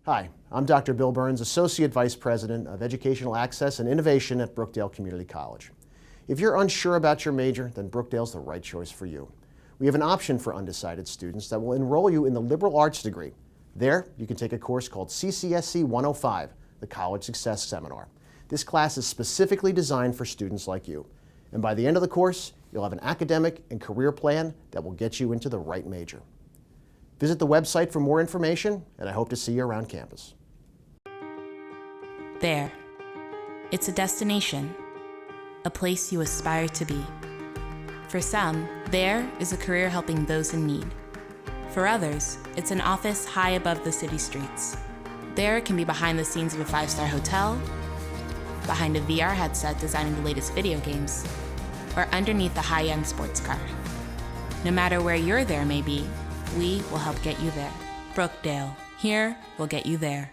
Hi, I'm Dr. Bill Burns, Associate Vice President of Educational Access and Innovation at Brookdale Community College. If you're unsure about your major, then Brookdale's the right choice for you. We have an option for undecided students that will enroll you in the liberal arts degree. There, you can take a course called CCSC 105, the College Success Seminar. This class is specifically designed for students like you. And by the end of the course, you'll have an academic and career plan that will get you into the right major. Visit the website for more information, and I hope to see you around campus. There. It's a destination, a place you aspire to be. For some, there is a career helping those in need. For others, it's an office high above the city streets. There can be behind the scenes of a five-star hotel, behind a VR headset designing the latest video games, or underneath a high-end sports car. No matter where your there may be, we will help get you there. Brookdale. Here, we'll get you there.